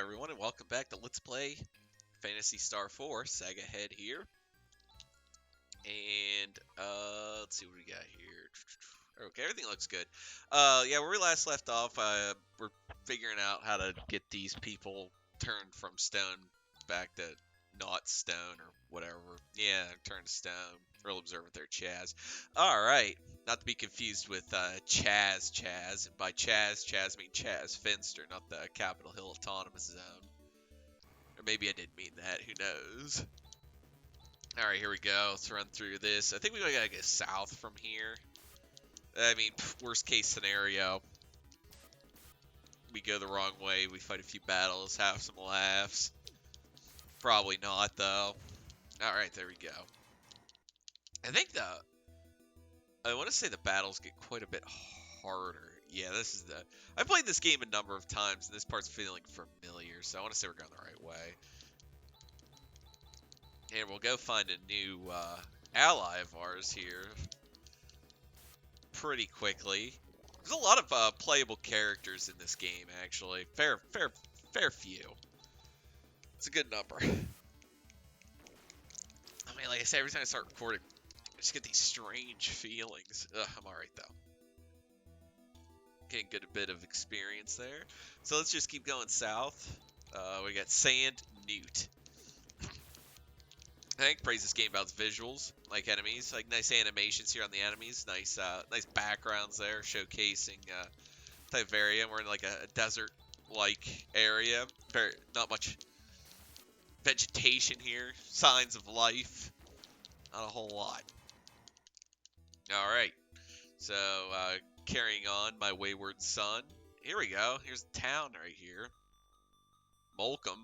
everyone, and welcome back to Let's Play Phantasy Star 4. Sega Head here. And, let's see what we got here. Okay, everything looks good. Yeah, where we last left off, we're figuring out how to get these people turned from stone back to not stone or whatever. Yeah, turn to stone. Real observant there, Chaz. Alright, not to be confused with Chaz. And by Chaz, I mean Chaz Finster, not the Capitol Hill Autonomous Zone. Or maybe I didn't mean that, who knows. Alright, here we go. Let's run through this. I think we gotta go south from here. I mean, worst case scenario, we go the wrong way, we fight a few battles, have some laughs. Probably not, though. Alright, there we go. I think I want to say the battles get quite a bit harder. Yeah, this is I played this game a number of times, and this part's feeling familiar, so I want to say we're going the right way. And we'll go find a new ally of ours here pretty quickly. There's a lot of playable characters in this game, actually. Fair few. It's a good number. I mean, like I say, every time I start recording, I just get these strange feelings. Ugh, I'm alright, though. Getting a bit of experience there. So let's just keep going south. We got Sand Newt. I think praise this game about its visuals, like enemies, like nice animations here on the enemies, nice backgrounds there, showcasing type of area. We're in like a desert-like area, not much vegetation here, signs of life, not a whole lot. All right, so carrying on, my wayward son. Here we go. Here's the town right here, Molcom.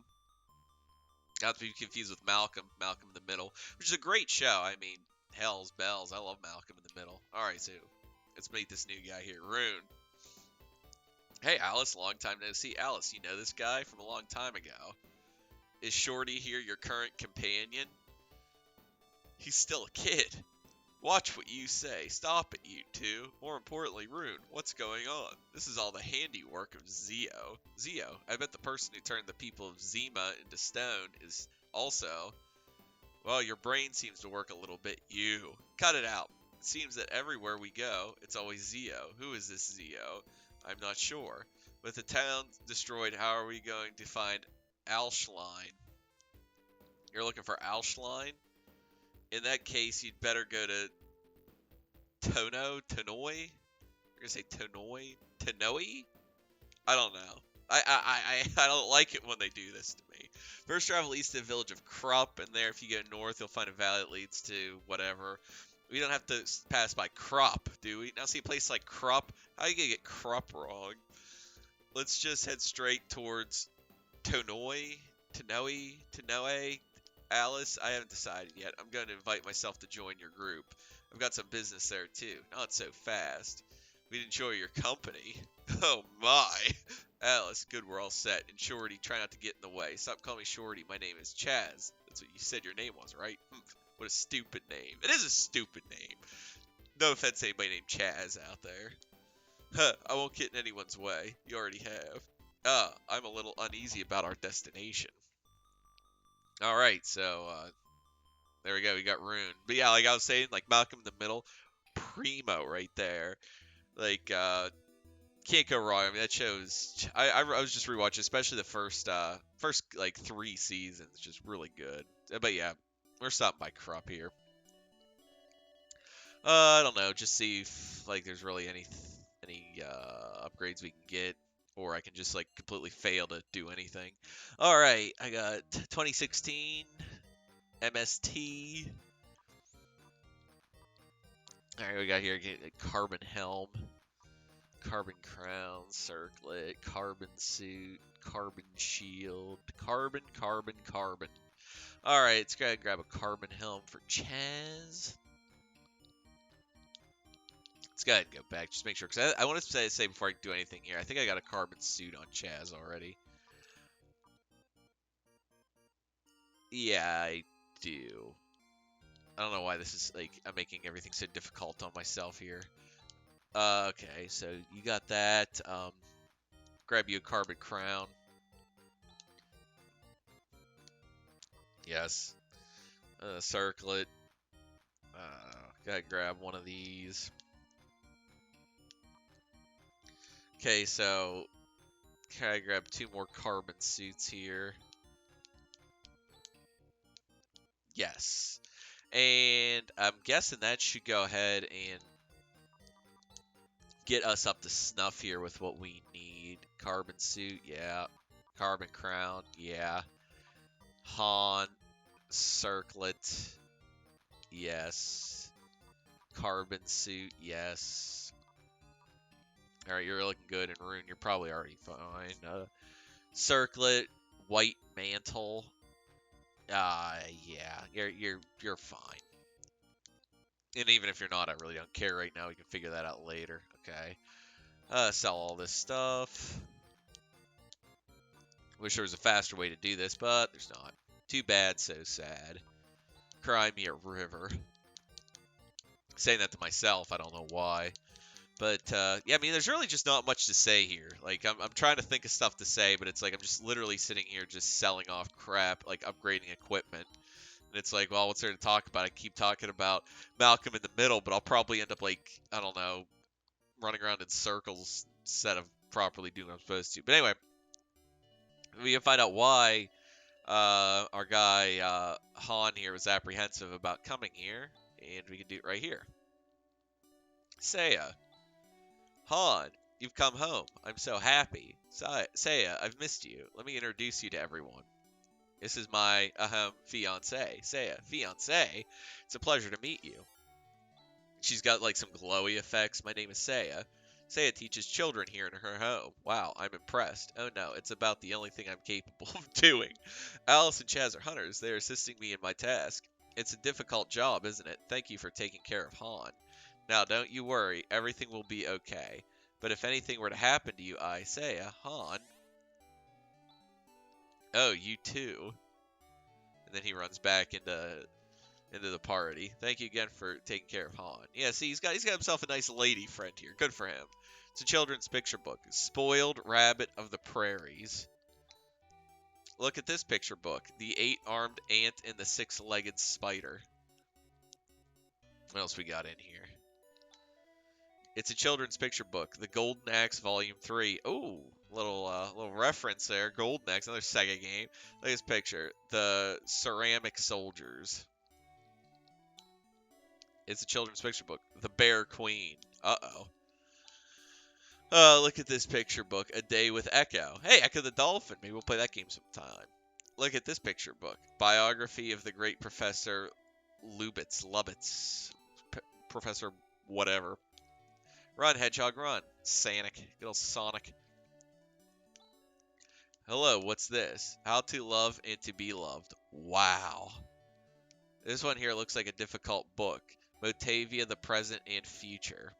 Not to be confused with Malcolm in the Middle, which is a great show. I mean, hell's bells. I love Malcolm in the Middle. All right, so let's meet this new guy here, Rune. Hey, Alice, long time no see. Alice, you know this guy from a long time ago. Is Shorty here your current companion? He's still a kid. Watch what you say. Stop it, you two. More importantly, Rune, what's going on? This is all the handiwork of Zio. Zio, I bet the person who turned the people of Zima into stone is also... Well, your brain seems to work a little bit. You. Cut it out. It seems that everywhere we go, it's always Zio. Who is this Zio? I'm not sure. With the town destroyed, how are we going to find Alschline? You're looking for Alschline? In that case, you'd better go to Tonoi? You're gonna say Tonoi? Tonoi? I don't know. I don't like it when they do this to me. First travel east to the village of Krupp, and there if you go north, you'll find a valley that leads to whatever. We don't have to pass by Krupp, do we? Now see a place like Krupp? How are you gonna get Krupp wrong? Let's just head straight towards Tonoi? Alice, I haven't decided yet. I'm going to invite myself to join your group. I've got some business there, too. Not so fast. We'd enjoy your company. Oh, my. Alice, good, we're all set. And Shorty, try not to get in the way. Stop calling me Shorty. My name is Chaz. That's what you said your name was, right? What a stupid name. It is a stupid name. No offense to anybody named Chaz out there. Huh, I won't get in anyone's way. You already have. I'm a little uneasy about our destination. Alright, so, there we go, we got Rune. But yeah, like I was saying, like, Malcolm in the Middle, primo right there. Like, can't go wrong. I mean, that show's, I was just rewatching, especially the first, like, 3 seasons, just really good. But yeah, we're stopping by Krupp here. I don't know, just see if, like, there's really any upgrades we can get. Or I can just, like, completely fail to do anything. Alright, I got 2016, MST. Alright, we got here a carbon helm, carbon crown, circlet, carbon suit, carbon shield, carbon. Alright, let's go ahead and grab a carbon helm for Chaz. Let's go ahead and go back, just make sure, because I want to say before I do anything here, I think I got a carbon suit on Chaz already. Yeah, I do. I don't know why this is, like, I'm making everything so difficult on myself here. Okay, so you got that. Grab you a carbon crown. Yes. Circlet. Gotta grab one of these. Okay, so can I grab 2 more carbon suits here? Yes. And I'm guessing that should go ahead and get us up to snuff here with what we need. Carbon suit, yeah. Carbon crown, yeah. Han, circlet, yes. Carbon suit, yes. Alright, you're looking good. And Rune, you're probably already fine. Circlet, white mantle. Yeah, you're fine. And even if you're not, I really don't care right now. We can figure that out later. Okay. Sell all this stuff. Wish there was a faster way to do this, but there's not. Too bad, so sad. Cry me a river. Saying that to myself, I don't know why. But, yeah, I mean, there's really just not much to say here. Like, I'm trying to think of stuff to say, but it's like I'm just literally sitting here just selling off crap, like upgrading equipment. And it's like, well, what's there to talk about? I keep talking about Malcolm in the Middle, but I'll probably end up, like, I don't know, running around in circles instead of properly doing what I'm supposed to. But anyway, we can find out why our guy Han here was apprehensive about coming here, and we can do it right here. Seiya. Han, you've come home. I'm so happy. Seiya, I've missed you. Let me introduce you to everyone. This is my fiance. Seiya, fiance. It's a pleasure to meet you. She's got like some glowy effects. My name is Seiya. Seiya teaches children here in her home. Wow, I'm impressed. Oh no, it's about the only thing I'm capable of doing. Alice and Chaz are hunters. They're assisting me in my task. It's a difficult job, isn't it? Thank you for taking care of Han. Now, don't you worry. Everything will be okay. But if anything were to happen to you, Seiya, Han... Oh, you too. And then he runs back into the party. Thank you again for taking care of Han. Yeah, see, he's got himself a nice lady friend here. Good for him. It's a children's picture book. Spoiled Rabbit of the Prairies. Look at this picture book. The 8-armed ant and the 6-legged spider. What else we got in here? It's a children's picture book. The Golden Axe Volume 3. Ooh, little reference there. Golden Axe, another Sega game. Look at this picture. The Ceramic Soldiers. It's a children's picture book. The Bear Queen. Uh-oh. Look at this picture book. A Day with Echo. Hey, Echo the Dolphin. Maybe we'll play that game sometime. Look at this picture book. Biography of the great Professor Lubitz. Professor whatever. Run, Hedgehog, run. Sonic. Good old Sonic. Hello, what's this? How to Love and to Be Loved. Wow. This one here looks like a difficult book. Motavia, the Present and Future.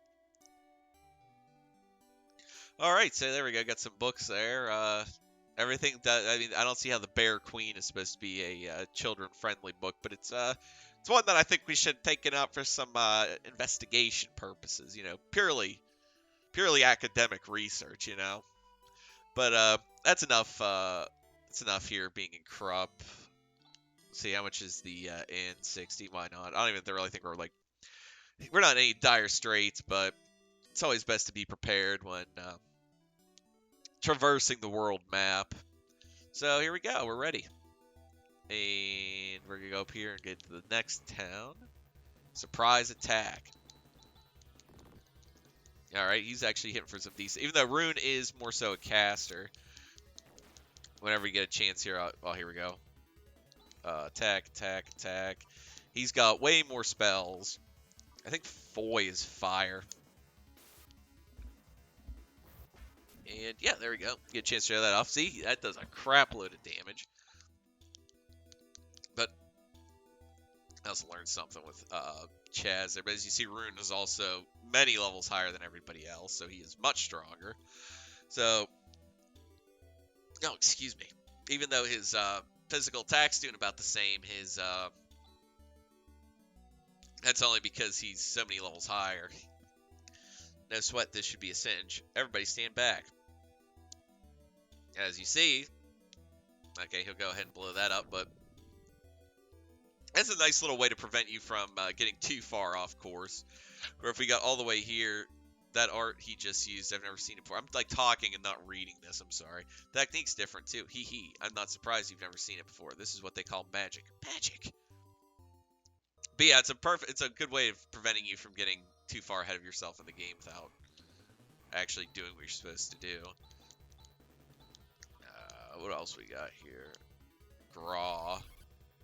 Alright, so there we go. Got some books there. Everything that, I mean, I don't see how the Bear Queen is supposed to be a children-friendly book, but it's one that I think we should take it out for some investigation purposes, you know, purely academic research, you know. But that's enough. That's enough here being in Krupp. See how much is the N60? Why not? I don't even really think we're not in any dire straits, but it's always best to be prepared when traversing the world map. So here we go. We're ready. And we're going to go up here and get to the next town. Surprise attack. Alright, he's actually hitting for some decent... Even though Rune is more so a caster. Whenever you get a chance here... Oh, here we go. Attack, attack, attack. He's got way more spells. I think Foy is fire. And yeah, there we go. Get a chance to show that off. See, that does a crap load of damage. But I also learned something with Chaz there. But as you see, Rune is also many levels higher than everybody else, so he is much stronger. So, no, excuse me. Even though his physical attack's doing about the same, his that's only because he's so many levels higher. No sweat, this should be a cinch. Everybody stand back. As you see, okay, he'll go ahead and blow that up, but That's a nice little way to prevent you from getting too far off course. Or if we got all the way here, that art he just used, I've never seen it before. I'm like talking and not reading this, I'm sorry. The technique's different too. Hee hee. I'm not surprised you've never seen it before. This is what they call magic. Magic! But yeah, it's a good way of preventing you from getting too far ahead of yourself in the game without actually doing what you're supposed to do. What else we got here? Graw.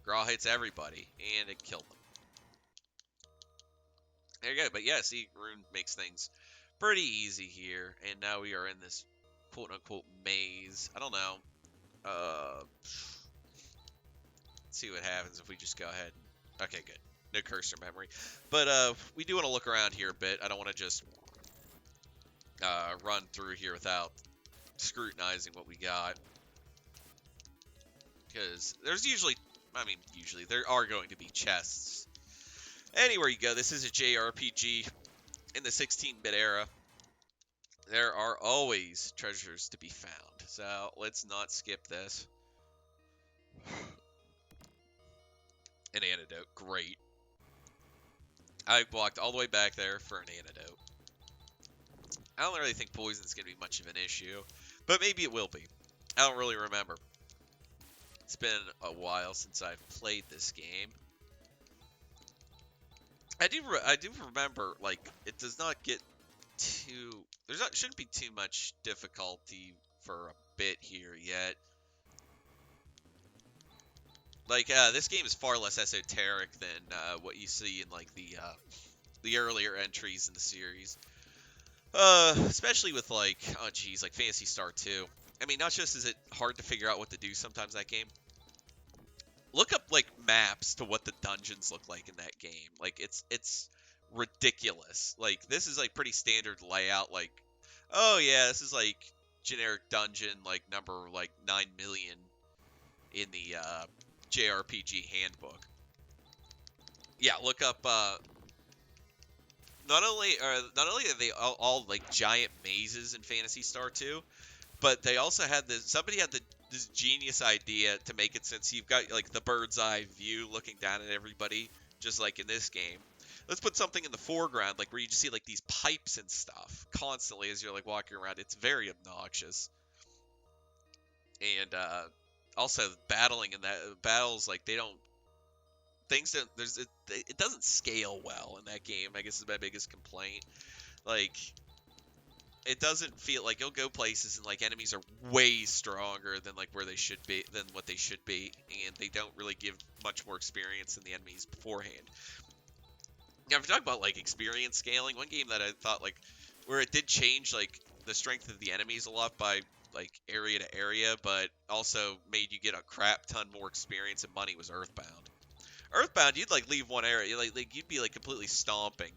Graw hits everybody, and it killed them. There you go. But yeah, see, Rune makes things pretty easy here, and now we are in this quote-unquote maze. I don't know. Let's see what happens if we just go ahead. Okay, good. No cursor memory. But we do want to look around here a bit. I don't want to just run through here without scrutinizing what we got. Because there's usually, there are going to be chests. Anywhere you go, this is a JRPG in the 16-bit era. There are always treasures to be found. So let's not skip this. An antidote, great. I walked all the way back there for an antidote. I don't really think poison's going to be much of an issue, but maybe it will be. I don't really remember. It's been a while since I've played this game. I do remember, like, it does not get too... shouldn't be too much difficulty for a bit here yet. Like, this game is far less esoteric than what you see in, like, the earlier entries in the series. Especially with, like, oh geez, like Phantasy Star 2. I mean, not just is it hard to figure out what to do sometimes in that game. Look up, like, maps to what the dungeons look like in that game. Like, it's ridiculous. Like, this is, like, pretty standard layout. Like, oh, yeah, this is, like, generic dungeon, like, number, like, 9 million in the, JRPG handbook. Yeah, look up, not only are they all like giant mazes in Phantasy Star 2, but they also had somebody had this genius idea to make it, since you've got like the bird's eye view looking down at everybody, just like in this game. Let's put something in the foreground, like where you just see like these pipes and stuff constantly as you're like walking around. It's very obnoxious. And also battling in that battles, like it doesn't scale well in that game, I guess is my biggest complaint. Like, it doesn't feel like you'll go places and like enemies are way stronger than like what they should be, and they don't really give much more experience than the enemies beforehand. Now, if you talk about like experience scaling, one game that I thought like where it did change like the strength of the enemies a lot by like area to area, but also made you get a crap ton more experience and money, was Earthbound. Earthbound, you'd like leave one area, like you'd be like completely stomping.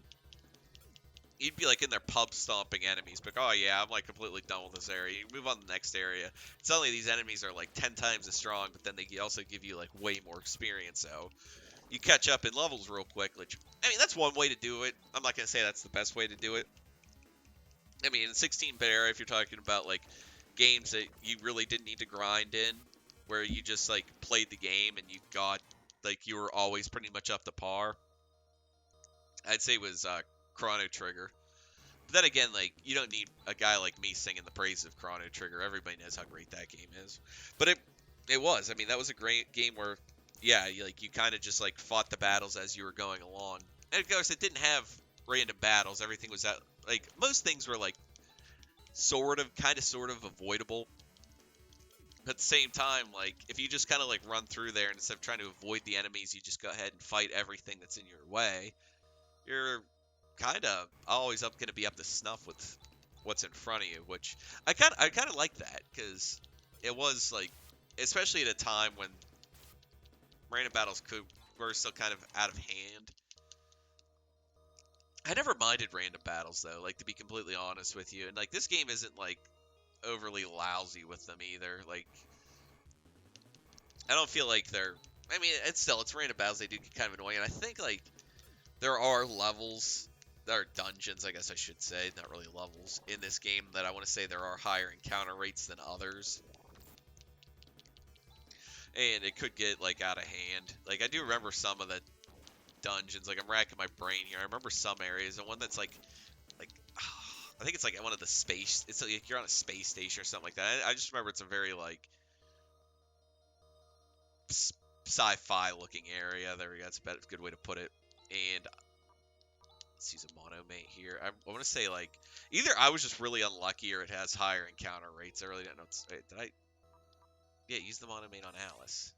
You'd be like in there pub stomping enemies, but oh yeah, I'm like completely done with this area. You move on to the next area. Suddenly these enemies are like 10 times as strong, but then they also give you like way more experience, so you catch up in levels real quick, which, I mean, that's one way to do it. I'm not going to say that's the best way to do it. I mean, in 16-bit era, if you're talking about like games that you really didn't need to grind in, where you just like played the game and you got like you were always pretty much up to par, I'd say it was Chrono Trigger. But then again, like, you don't need a guy like me singing the praise of Chrono Trigger. Everybody knows how great that game is. But it was. I mean, that was a great game where, yeah, you kind of just like fought the battles as you were going along. And of course, it didn't have random battles. Everything was out, like, most things were like sort of avoidable. But at the same time, like, if you just kind of like run through there and instead of trying to avoid the enemies, you just go ahead and fight everything that's in your way, you're kind of always going to be up to snuff with what's in front of you, which I kind of like that, because it was like, especially at a time when random battles were still kind of out of hand. I never minded random battles though, like, to be completely honest with you, and like this game isn't like overly lousy with them either. Like, I don't feel like they're, I mean, it's random battles, they do get kind of annoying, and I think like there are levels, there are dungeons, I guess I should say, not really levels, in this game that I want to say there are higher encounter rates than others. And it could get like out of hand. Like I do remember some of the dungeons. Like I'm racking my brain here. I remember some areas, and one that's like I think it's like one of the space. It's like you're on a space station or something like that. I just remember it's a very like sci-fi looking area. There we go. That's a good way to put it. And let's use a monomate here. I want to say like either I was just really unlucky or it has higher encounter rates. I really don't know. Wait, did I? Yeah, use the monomate on Alice.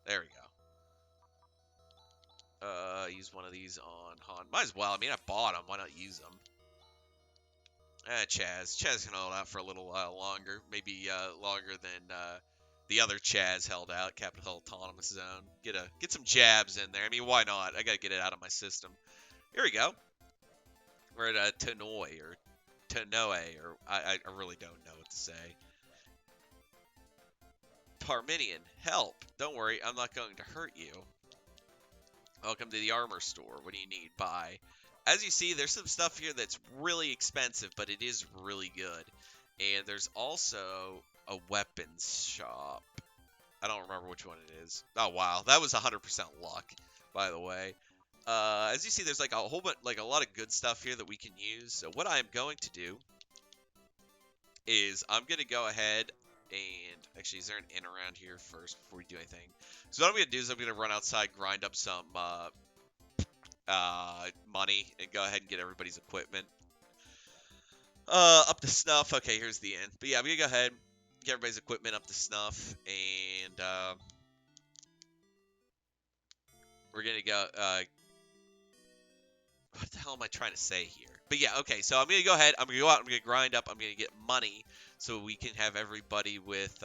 There we go. Use one of these on Han. Might as well. I mean, I bought them. Why not use them? Chaz. Chaz can hold out for a little while longer. Maybe longer than the other Chaz held out. Capital Autonomous Zone. Get some jabs in there. I mean, why not? I gotta get it out of my system. Here we go. We're at Tanoi or Tanoe, or I really don't know what to say. Parmenion, help! Don't worry, I'm not going to hurt you. Welcome to the armor store. What do you need? Buy. As you see, there's some stuff here that's really expensive, but it is really good. And there's also a weapons shop. I don't remember which one it is. Oh, wow. That was 100% luck, by the way. As you see, there's like a whole bunch, like a lot of good stuff here that we can use. So what I am going to do is I'm going to go ahead and actually, is there an inn around here first before we do anything? So what I'm going to do is I'm going to run outside, grind up some money, and go ahead and get everybody's equipment up to snuff. Okay, here's the inn. But yeah, I'm going to go ahead, get everybody's equipment up to snuff, and we're going to go, what the hell am I trying to say here? But yeah, okay, so I'm going to go ahead, I'm going to go out, I'm going to grind up, I'm going to get money so we can have everybody with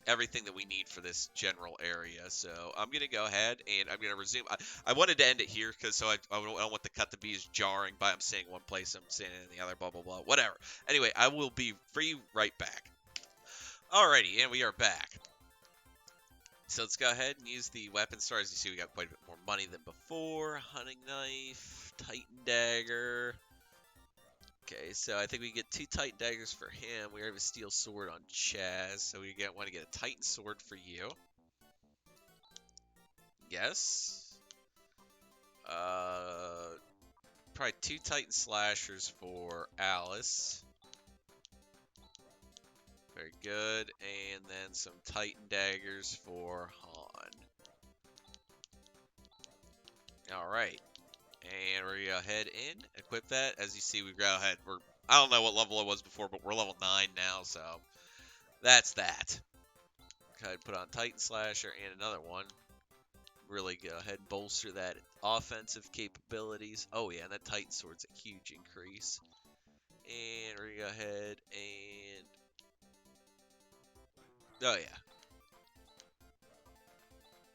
everything that we need for this general area. So I'm going to go ahead and I'm going to resume. I wanted to end it here because I don't want the cut to be as jarring by I'm saying one place, I'm saying in the other, blah, blah, blah, whatever. Anyway, I will be free right back. Alrighty, and we are back. So let's go ahead and use the weapon store. As you see, we got quite a bit more money than before. Hunting knife, Titan dagger. Okay, so I think we get 2 Titan daggers for him. We have a steel sword on Chaz, so we want to get a Titan sword for you. Yes. Probably 2 Titan slashers for Alice. Very good. And then some Titan daggers for Han. Alright. And we're going to go ahead and equip that. As you see, we go ahead. I don't know what level it was before, but we're level 9 now, so that's that. Go ahead and put on Titan Slasher and another one. Really go ahead and bolster that offensive capabilities. Oh yeah, and that Titan Sword's a huge increase. And we're going to go ahead and... Oh yeah.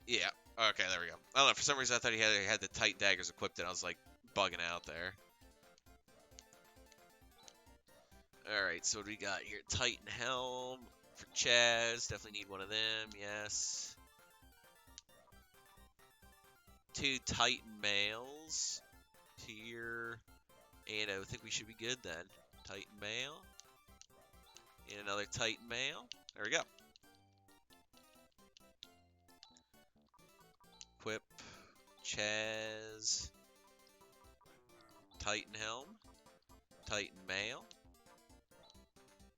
Yeah. Okay, there we go. I don't know, for some reason I thought he had the Titan Daggers equipped and I was like bugging out there. Alright, so what do we got here? Titan Helm for Chaz. Definitely need one of them, yes. 2 Titan Mails here. And I think we should be good then. Titan Mail. And another Titan Mail. There we go. Equip. Chaz. Titan Helm. Titan Mail.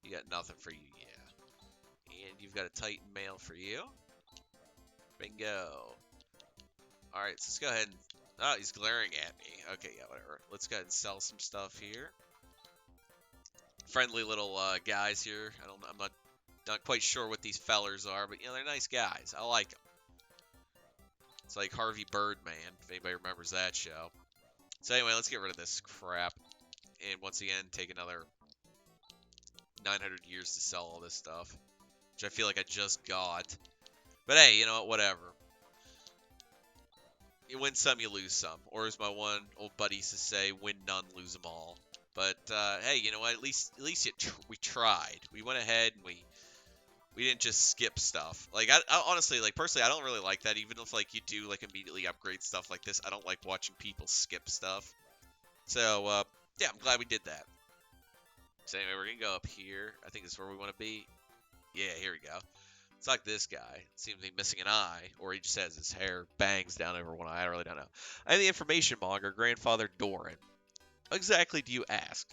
You got nothing for you, yeah. And you've got a Titan Mail for you. Bingo. Alright, so let's go ahead and... Oh, he's glaring at me. Okay, yeah, whatever. Let's go ahead and sell some stuff here. Friendly little guys here. I'm not quite sure what these fellers are, but, you know, they're nice guys. I like them. It's like Harvey Birdman, if anybody remembers that show. So anyway, let's get rid of this crap. And once again, take another 900 years to sell all this stuff. Which I feel like I just got. But hey, you know what, whatever. You win some, you lose some. Or as my one old buddy used to say, win none, lose them all. But hey, you know what, at least we tried. We went ahead and we didn't just skip stuff. Like, I honestly, like, personally, I don't really like that. Even if, like, you do, like, immediately upgrade stuff like this, I don't like watching people skip stuff. So, yeah, I'm glad we did that. So anyway, we're going to go up here. I think this is where we want to be. Yeah, here we go. It's like this guy. Seems to be missing an eye, or he just has his hair bangs down over one eye. I really don't know. I'm the information monger, Grandfather Doran. What exactly do you ask?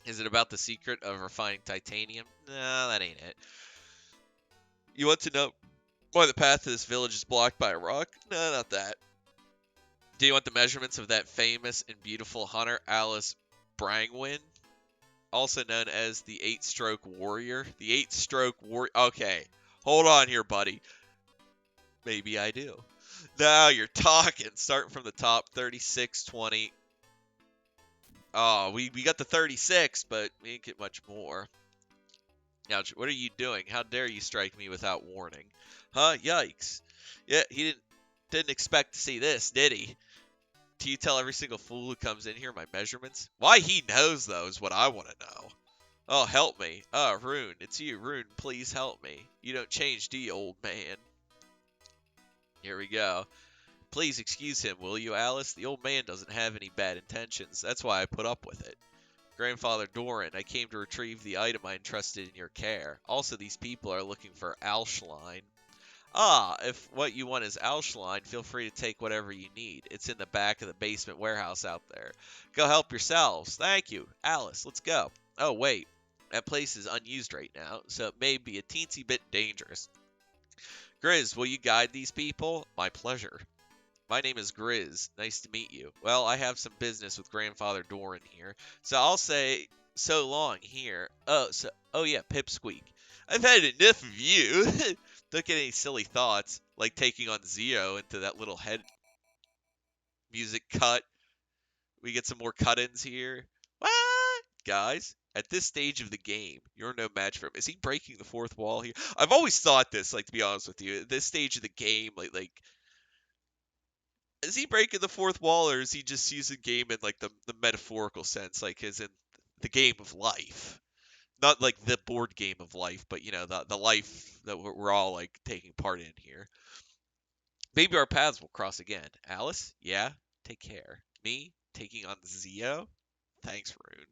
Is it about the secret of refining titanium? No, that ain't it. You want to know why the path to this village is blocked by a rock? No, not that. Do you want the measurements of that famous and beautiful hunter, Alice Brangwyn? Also known as the Eight-Stroke Warrior. The Eight-Stroke Warrior. Okay, hold on here, buddy. Maybe I do. Now you're talking. Starting from the top, 36, 20. Oh, we got the 36, but we didn't get much more. Now, what are you doing? How dare you strike me without warning? Huh? Yikes. Yeah, he didn't expect to see this, did he? Do you tell every single fool who comes in here my measurements? Why he knows, though, is what I want to know. Oh, help me. Oh, Rune, it's you. Rune, please help me. You don't change, do you, old man? Here we go. Please excuse him, will you, Alice? The old man doesn't have any bad intentions. That's why I put up with it. Grandfather Doran, I came to retrieve the item I entrusted in your care. Also, these people are looking for Alschline. Ah, if what you want is Alschline, feel free to take whatever you need. It's in the back of the basement warehouse out there. Go help yourselves. Thank you. Alice, let's go. Oh, wait. That place is unused right now, so it may be a teensy bit dangerous. Grizz, will you guide these people? My pleasure. My name is Grizz. Nice to meet you. Well, I have some business with Grandfather Doran here, so I'll say so long here. Oh yeah, Pipsqueak. I've had enough of you. Don't get any silly thoughts, like taking on Zio into that little head music cut. We get some more cut-ins here. What? Guys, at this stage of the game, you're no match for him. Is he breaking the fourth wall here? I've always thought this, like, to be honest with you. At this stage of the game, like is he breaking the fourth wall, or is he just using game in like the metaphorical sense, like as in the game of life, not like the board game of life, but you know the life that we're all like taking part in here. Maybe our paths will cross again. Alice, yeah, take care. Me taking on Zio. Thanks, Rune.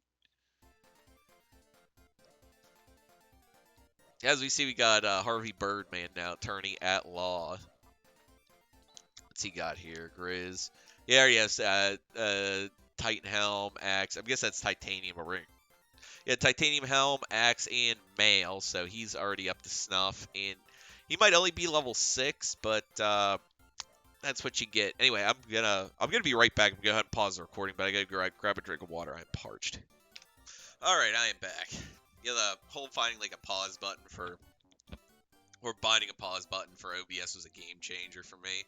As we see, we got Harvey Birdman now, attorney at law. What's he got here? Grizz. Yeah, yes. Titan helm, axe. I guess that's titanium ring. Yeah, titanium helm, axe, and mail. So he's already up to snuff, and he might only be level 6, but that's what you get. Anyway, I'm gonna be right back. I'm gonna go ahead and pause the recording, but I gotta grab a drink of water. I'm parched. All right, I am back. Yeah, the whole finding like a pause button for, or binding a pause button for OBS was a game changer for me.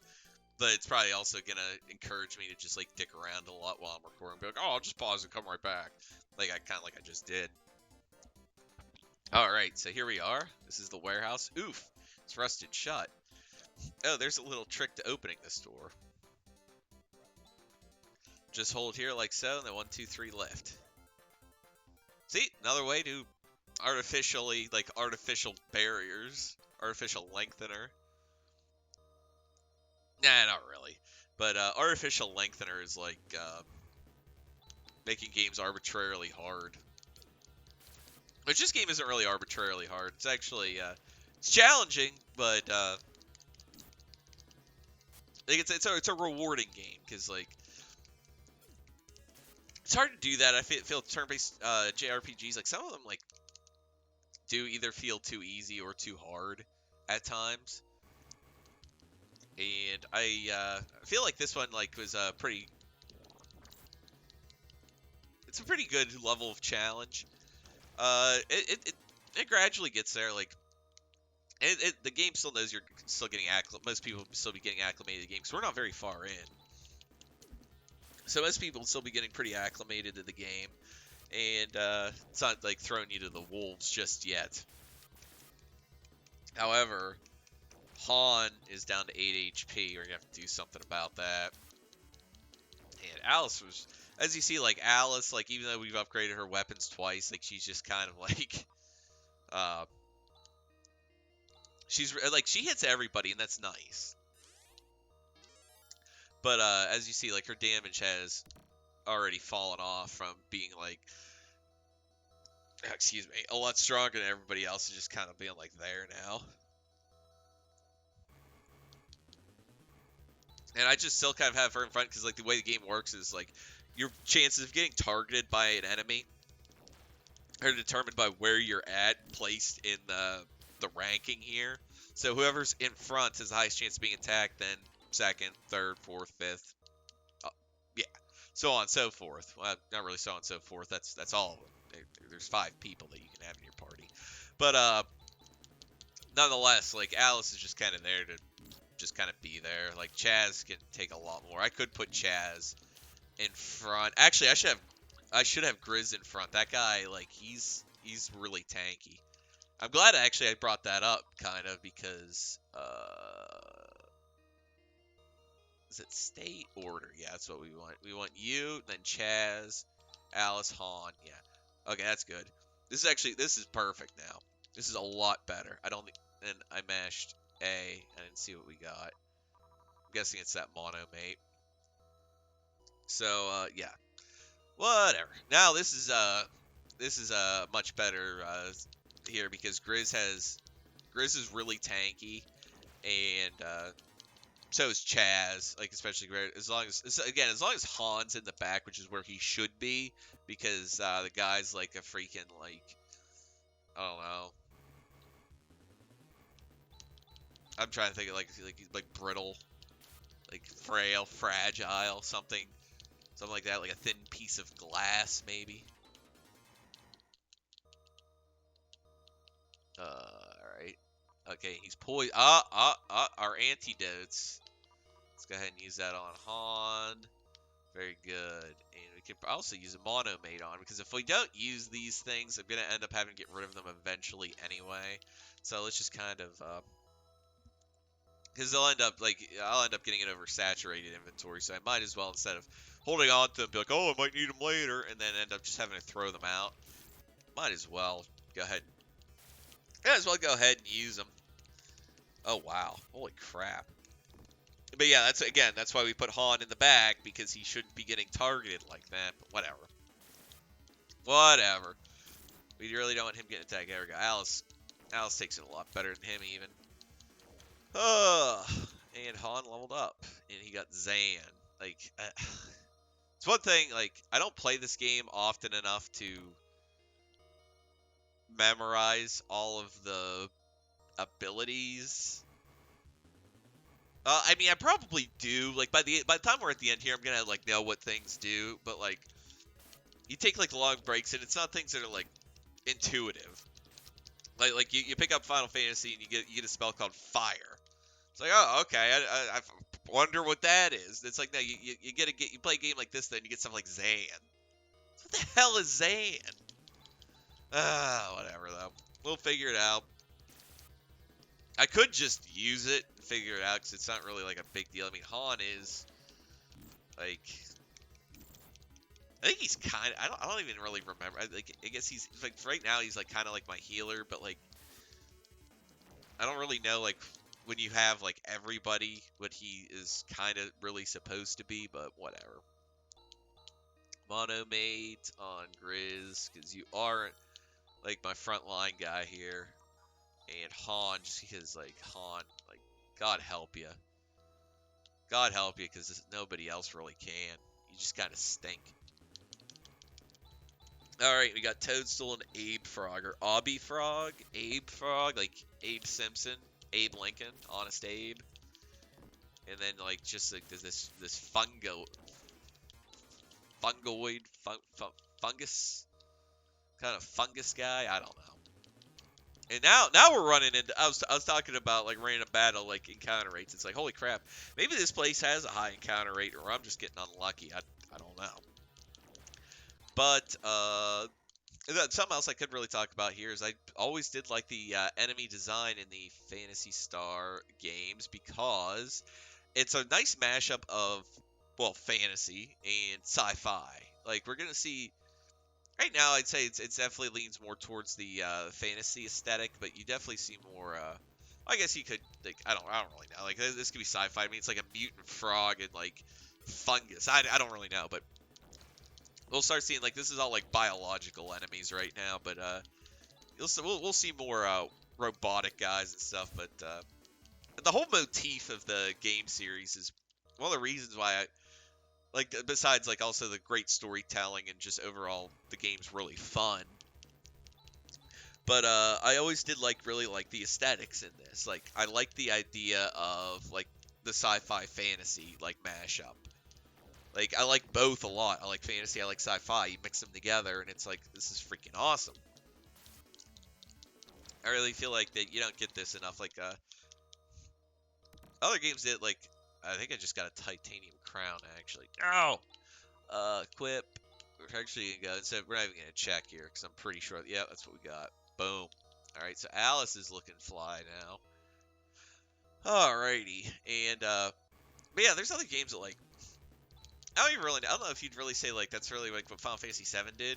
But it's probably also gonna encourage me to just like dick around a lot while I'm recording. Be like, oh, I'll just pause and come right back. Like I just did. All right, so here we are. This is the warehouse. Oof, it's rusted shut. Oh, there's a little trick to opening this door. Just hold here like so, and then 1, 2, 3 lift. See, another way to artificial barriers, artificial lengthener. Nah, not really. But artificial lengthener is like making games arbitrarily hard. Which this game isn't really arbitrarily hard. It's actually it's challenging, but like it's a rewarding game because like it's hard to do that. I feel turn-based JRPGs, like some of them like do either feel too easy or too hard at times. And I feel like this one like was a pretty. It's a pretty good level of challenge. It gradually gets there. Like the game still knows you're still getting most people still be getting acclimated to the game because we're not very far in. So most people will still be getting pretty acclimated to the game, and it's not like throwing you to the wolves just yet. However, Han is down to 8 HP. We're gonna have to do something about that. And Alice was, as you see, like Alice, like even though we've upgraded her weapons twice, like she's just kind of like, she's like she hits everybody, and that's nice. But as you see, like her damage has already fallen off from being like excuse me, a lot stronger than everybody else is just kind of being like there now. And I just still kind of have her in front because like the way the game works is like your chances of getting targeted by an enemy are determined by where you're at placed in the ranking here. So whoever's in front has the highest chance of being attacked, then second, third, fourth, fifth, yeah, so on and so forth. Well, not really so on and so forth. That's all of them. There's 5 people that you can have in your party, but nonetheless, like Alice is just kind of there to just kind of be there. Like Chaz can take a lot more. I could put Chaz in front. Actually, I should have Grizz in front. That guy, like he's really tanky. I'm glad actually I brought that up kind of because is it state order? Yeah, that's what we want. We want you, then Chaz, Alice, Han. Yeah. Okay, that's good. This is perfect now. This is a lot better. I don't think and I mashed A. I didn't see what we got. I'm guessing it's that mono mate. So yeah. Whatever. Now this is much better here because Grizz is really tanky and so is Chaz, like especially as long as Han's in the back, which is where he should be, because the guy's like a freaking like I don't know. I'm trying to think of like brittle, like frail, fragile, something like that, like a thin piece of glass maybe. All right. Okay, he's poised. Our antidotes. Let's go ahead and use that on Han. Very good. And we can also use a monomate on, because if we don't use these things, I'm going to end up having to get rid of them eventually anyway. So let's just kind of, because I'll end up getting an oversaturated inventory, so I might as well, instead of holding on to them, be like, oh, I might need them later, and then end up just having to throw them out, might as well go ahead. Might as well go ahead and use them. Oh, wow. Holy crap. But yeah, that's why we put Han in the back, because he shouldn't be getting targeted like that, but whatever. Whatever. We really don't want him getting attacked. There we go. Alice takes it a lot better than him, even. And Han leveled up, and he got Zan. Like, it's one thing, like, I don't play this game often enough to memorize all of the abilities. I mean, I probably do. Like by the time we're at the end here, I'm gonna like know what things do. But like, you take like long breaks, and it's not things that are like intuitive. Like you pick up Final Fantasy and you get a spell called Fire. It's like, oh, okay. I wonder what that is. It's like, no, you play a game like this, then you get stuff like Zan. What the hell is Zan? Whatever though. We'll figure it out. I could just use it and figure it out, because it's not really like a big deal. I mean, Han is like, I think he's kind of, I don't even really remember. I guess he's like, right now he's like kind of like my healer, but like, I don't really know like when you have like everybody what he is kind of really supposed to be, but whatever. Monomate on Grizz, because you are like my frontline guy here. And Han, just because, like, Han, like, God help you. God help you, because nobody else really can. You just kind of stink. Alright, we got Toadstool and Abe Frog, or Obby Frog, Abe Frog, like Abe Simpson, Abe Lincoln, Honest Abe. And then, like, just like this fungoid, fungus, kind of fungus guy, I don't know. And now we're running into. I was talking about like random battle like encounter rates. It's like, holy crap, maybe this place has a high encounter rate, or I'm just getting unlucky. I don't know. But something else I could really talk about here is I always did like the enemy design in the Phantasy Star games, because it's a nice mashup of, well, fantasy and sci-fi. Like, we're gonna see. Right now, I'd say it's definitely leans more towards the fantasy aesthetic, but you definitely see more. I guess you could like I don't really know. Like, this could be sci-fi. I mean, it's like a mutant frog and like fungus. I don't really know, but we'll start seeing like this is all like biological enemies right now, but we'll see more robotic guys and stuff. But the whole motif of the game series is one of the reasons why I like. Besides like also the great storytelling and just overall the game's really fun. But I always did like really like the aesthetics in this. Like I like the idea of like the sci-fi fantasy like mashup. Like I like both a lot. I like fantasy, I like sci-fi. You mix them together and it's like this is freaking awesome. I really feel like that you don't get this enough. Like other games that like I think I just got a titanium crown actually. Oh, equip. We're actually gonna go. So we're not even gonna check here because I'm pretty sure. Yeah, that's what we got. Boom. All right, so Alice is looking fly now. Alrighty, and but yeah, there's other games that like I don't know if you'd really say like that's really like what Final Fantasy VII did.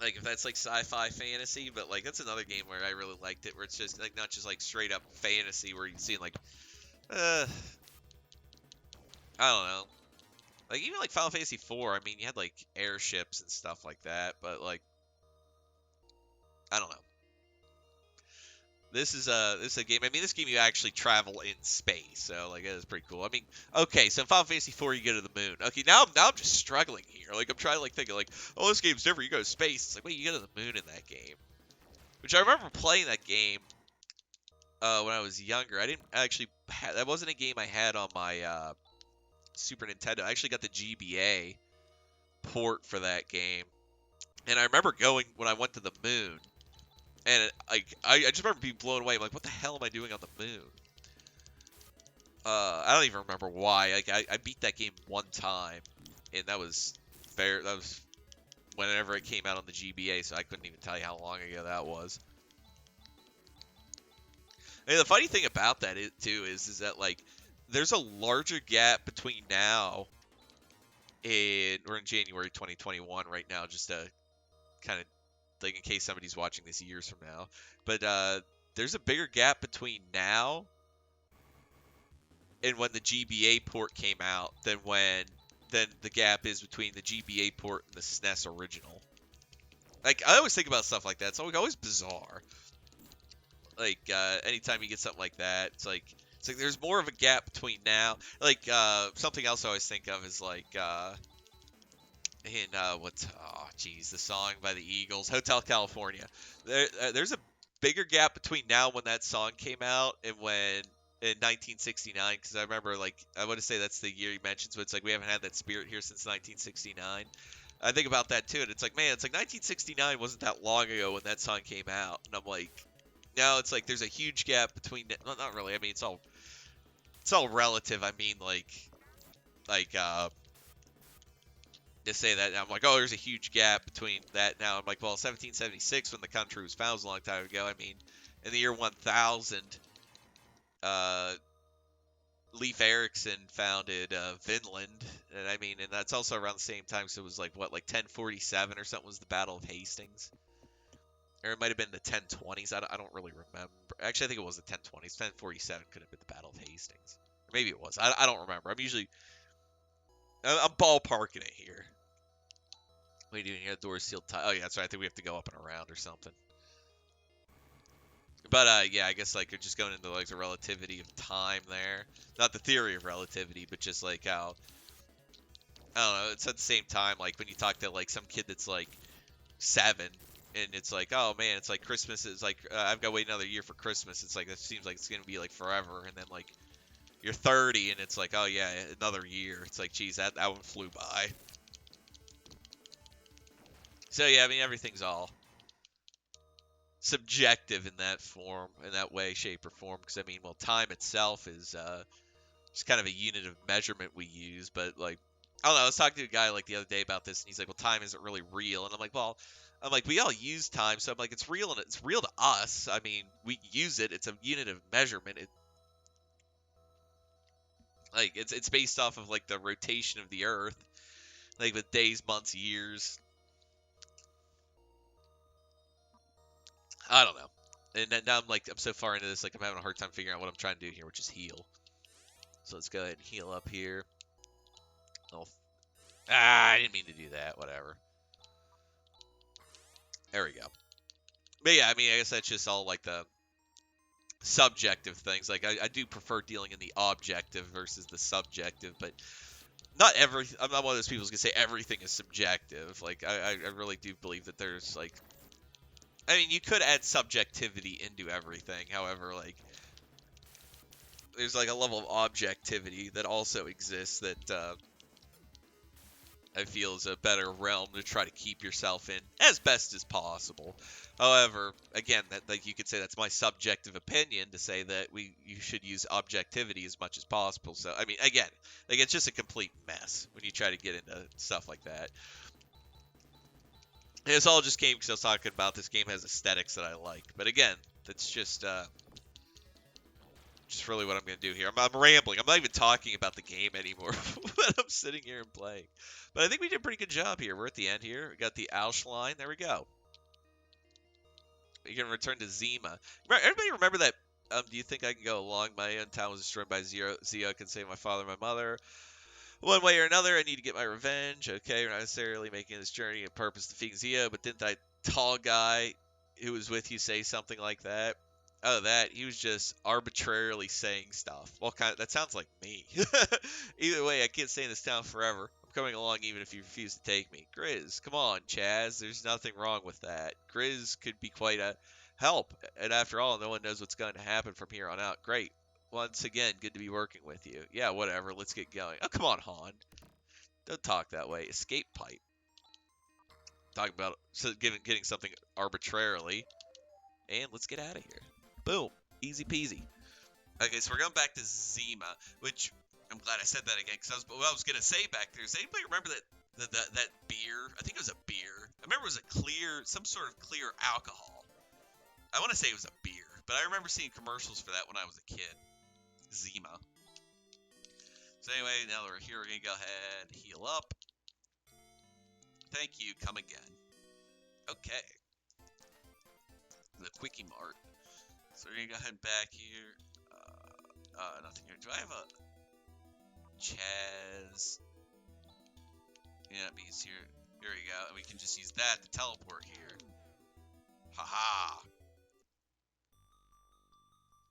Like if that's like sci-fi fantasy, but like that's another game where I really liked it, where it's just like not just like straight up fantasy where you see like, I don't know, like even like Final Fantasy IV. I mean, you had like airships and stuff like that, but like I don't know. This is a game. I mean, this game you actually travel in space, so like that is pretty cool. I mean, okay, so in Final Fantasy IV you go to the moon. Okay, now I'm just struggling here. Like I'm trying to like think of like, oh, this game's different. You go to space. It's like, wait, you go to the moon in that game. Which I remember playing that game when I was younger. I didn't actually that wasn't a game I had on my Super Nintendo. I actually got the GBA port for that game, and I remember going when I went to the moon. And I just remember being blown away. I'm like, what the hell am I doing on the moon? I don't even remember why. Like, I beat that game one time, and that was whenever it came out on the GBA, so I couldn't even tell you how long ago that was. And the funny thing about that is that like there's a larger gap between now and we're in January 2021 right now, just to kind of like in case somebody's watching this years from now. But there's a bigger gap between now and when the GBA port came out than the gap is between the GBA port and the SNES original. Like I always think about stuff like that. It's always bizarre. Like anytime you get something like that, it's like there's more of a gap between now. Like something else I always think of is like the song by the Eagles, Hotel California. There's a bigger gap between now when that song came out and when in 1969, because I remember like I want to say that's the year he mentions, but it's like we haven't had that spirit here since 1969. I think about that too, and it's like, man, it's like 1969 wasn't that long ago when that song came out, and I'm like, now it's like there's a huge gap between. Well, not really. I mean, it's all relative. I mean, like to say that, I'm like, oh, there's a huge gap between that now. I'm like, well, 1776 when the country was founded was a long time ago. I mean, in the year 1000, uh, Leif Erikson founded Vinland, and I mean, and that's also around the same time. So it was like what, like 1047 or something was the Battle of Hastings, or it might have been the 1020s. I don't really remember. Actually, I think it was the 1020s. 1047 could have been the Battle of Hastings, or maybe it was. I don't remember. I'm ballparking it here. What are you doing here? Doors sealed tight. Oh yeah, that's right. I think we have to go up and around or something. But yeah, I guess like you're just going into like the relativity of time there. Not the theory of relativity, but just like how I don't know. It's at the same time like when you talk to like some kid that's like 7, and it's like, oh man, it's like Christmas is like I've got to wait another year for Christmas. It's like it seems like it's gonna be like forever, and then like you're 30, and it's like, oh yeah, another year. It's like, geez, that one flew by. So yeah, I mean everything's all subjective in that form, in that way, shape, or form. Because I mean, well, time itself is just kind of a unit of measurement we use. But like, I don't know. I was talking to a guy like the other day about this, and he's like, "Well, time isn't really real." And I'm like, "Well, we all use time, so I'm like, it's real, and it's real to us. I mean, we use it. It's a unit of measurement. It's based off of like the rotation of the Earth, like with days, months, years. I don't know." And then now I'm so far into this, like I'm having a hard time figuring out what I'm trying to do here, which is heal. So let's go ahead and heal up here. Ah, I didn't mean to do that. Whatever. There we go. But yeah, I mean, I guess that's just all like the subjective things. Like I do prefer dealing in the objective versus the subjective, but not every. I'm not one of those people who's gonna say everything is subjective. Like I really do believe that there's like. I mean, you could add subjectivity into everything. However, like there's like a level of objectivity that also exists that I feel is a better realm to try to keep yourself in as best as possible. However, again, that like you could say that's my subjective opinion to say that you should use objectivity as much as possible. So I mean, again, like it's just a complete mess when you try to get into stuff like that. And it's all just came because I was talking about this game has aesthetics that I like. But again, that's just really what I'm going to do here. I'm rambling. I'm not even talking about the game anymore when I'm sitting here and playing. But I think we did a pretty good job here. We're at the end here. We got the Ausline. There we go. You can return to Zima. Everybody remember that? Do you think I can go along? My own town was destroyed by Zero. Zio can save my father and my mother. One way or another, I need to get my revenge. Okay, we're not necessarily making this journey on purpose to defeat Zio, but didn't that tall guy who was with you say something like that? Oh, that he was just arbitrarily saying stuff. Well, that sounds like me. Either way, I can't stay in this town forever. I'm coming along even if you refuse to take me. Grizz, come on, Chaz. There's nothing wrong with that. Grizz could be quite a help. And after all, no one knows what's going to happen from here on out. Great. Once again, good to be working with you. Yeah, whatever. Let's get going. Oh, come on, Han. Don't talk that way. Escape pipe. Talking about getting something arbitrarily. And let's get out of here. Boom. Easy peasy. Okay, so we're going back to Zima, which I'm glad I said that again because what I was going to say back there is anybody remember that beer? I think it was a beer. I remember it was some sort of clear alcohol. I want to say it was a beer, but I remember seeing commercials for that when I was a kid. Zima. So anyway, now that we're here, we're going to go ahead, heal up. Thank you, come again. Okay. The Quickie Mart. So we're going to go ahead back here. Nothing here. Do I have a Chaz? Yeah, it means here. Here we go. And we can just use that to teleport here. Haha.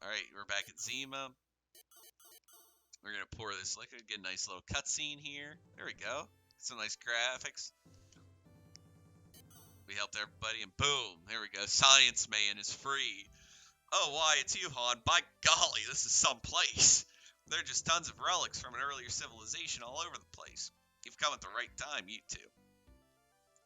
Alright, we're back at Zima. We're going to pour this liquid. Get a nice little cutscene here. There we go. Some nice graphics. We helped everybody, and boom, there we go. Science Man is free. Oh, why, it's you, Han. By golly, this is some place. There are just tons of relics from an earlier civilization all over the place. You've come at the right time, you two.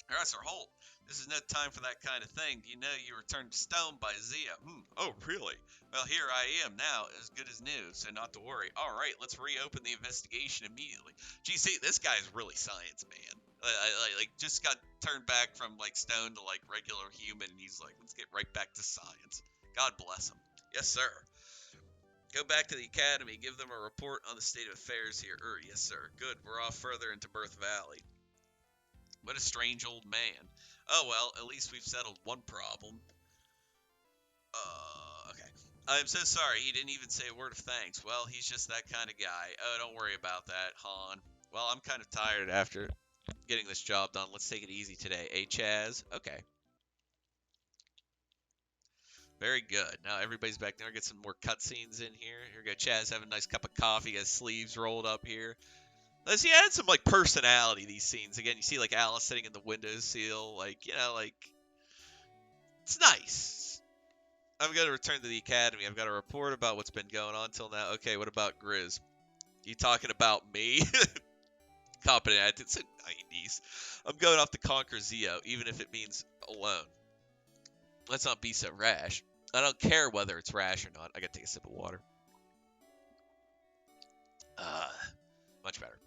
Professor Holt, this is no time for that kind of thing. Do you know you were turned to stone by Zia? Oh, really? Well, here I am now, as good as new, so not to worry. All right, let's reopen the investigation immediately. Gee, see, this guy's really science, man. Like, just got turned back from, like, stone to, like, regular human, and he's like, let's get right back to science. God bless him. Yes, sir. Go back to the academy, give them a report on the state of affairs here. Yes, sir. Good, we're off further into Birth Valley. What a strange old man. Oh, well, at least we've settled one problem. Okay. I'm so sorry, he didn't even say a word of thanks. Well, he's just that kind of guy. Oh, don't worry about that, Han. Well, I'm kind of tired after getting this job done. Let's take it easy today. Eh, Chaz? Okay. Very good. Now everybody's back there. Get some more cutscenes in here. Here we go. Chaz having a nice cup of coffee. Got his sleeves rolled up here. Let's see, add some like personality these scenes. Again, you see like Alice sitting in the windowsill, like like it's nice. I'm gonna return to the academy. I've got a report about what's been going on till now. Okay, what about Grizz? You talking about me? Competent attitude. It's the 90s. I'm going off to conquer Zio, even if it means alone. Let's not be so rash. I don't care whether it's rash or not. I gotta take a sip of water. Much better.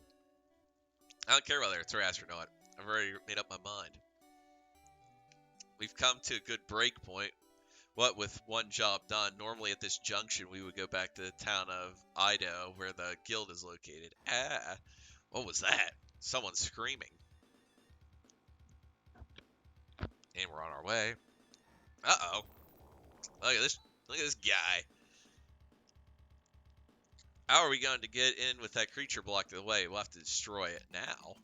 I don't care whether it's rash or not. I've already made up my mind. We've come to a good break point. What with one job done, normally at this junction we would go back to the town of Idaho where the guild is located. Ah, what was that? Someone screaming. And we're on our way. Uh-oh. Look at this. Look at this guy. How are we going to get in with that creature blocked the way? We'll have to destroy it now.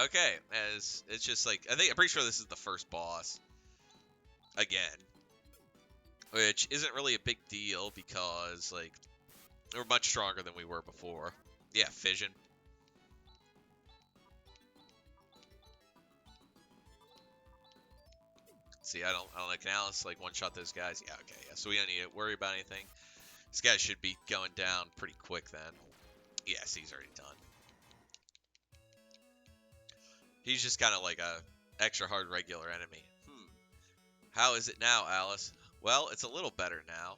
Okay, as it's just like I'm pretty sure this is the first boss again, which isn't really a big deal because like we're much stronger than we were before. Yeah, fission. See, I don't know. Can Alice like one shot those guys? Yeah, okay, yeah. So we don't need to worry about anything. This guy should be going down pretty quick then. Yes, he's already done. He's just kind of like a extra hard regular enemy. How is it now, Alice? Well, it's a little better now.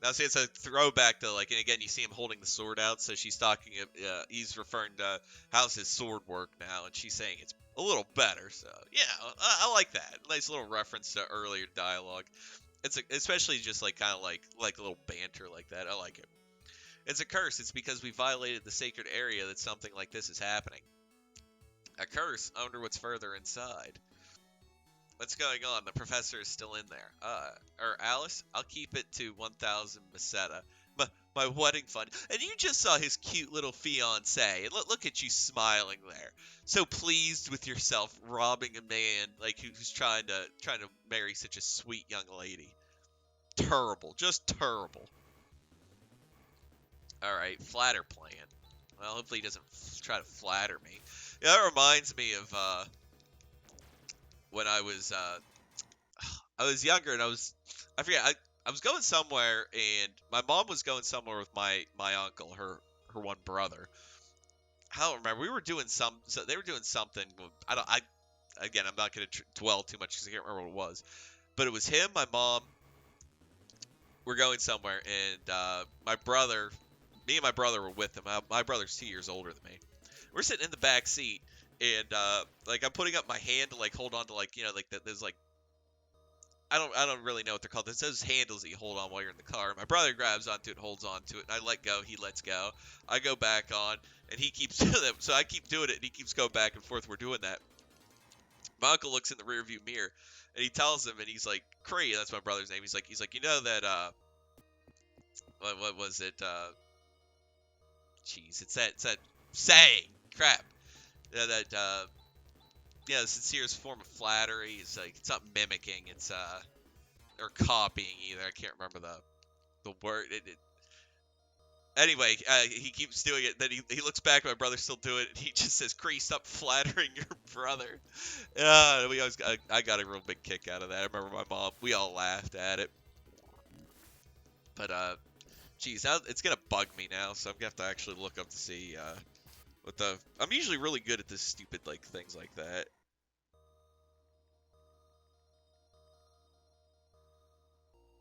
Now, see, it's a throwback to, like, and again, you see him holding the sword out, so she's talking, he's referring to how's his sword work now, and she's saying it's a little better, so, yeah, I like that. Nice little reference to earlier dialogue. Especially just, like, kind of like a little banter like that. I like it. It's a curse. It's because we violated the sacred area that something like this is happening. A curse? I wonder what's further inside. What's going on? The professor is still in there. Alice, I'll keep it to 1,000 Meseta. My wedding fund. And you just saw his cute little fiancé. And look at you smiling there. So pleased with yourself, robbing a man like who's trying to marry such a sweet young lady. Terrible. Just terrible. Alright, flatter plan. Well, hopefully he doesn't try to flatter me. Yeah, that reminds me of, when I was younger and I forget, I was going somewhere and my mom was going somewhere with my uncle, her one brother. I don't remember. We were doing they were doing something. Again, I'm not going to dwell too much because I can't remember what it was. But it was him, my mom. We're going somewhere and me and my brother were with him. My brother's 2 years older than me. We're sitting in the back seat and like I'm putting up my hand to like hold on to like like there's like I don't really know what they're called. There's those handles that you hold on while you're in the car. My brother grabs onto it, holds onto it, and I let go. He lets go. I go back on, and he keeps so I keep doing it, and he keeps going back and forth. We're doing that. My uncle looks in the rearview mirror, and he tells him, and he's like, "Cree," that's my brother's name. He's like, you know that what was it? Jeez, it's that saying. Crap. The sincerest form of flattery is like it's not mimicking. It's or copying either. I can't remember the word. Anyway, he keeps doing it. Then he looks back. My brother's still doing it. And he just says, "Cree, stop flattering your brother." I got a real big kick out of that. I remember my mom. We all laughed at it. But geez, now it's gonna bug me now. So I'm gonna have to actually look up to see what the. I'm usually really good at this stupid like things like that.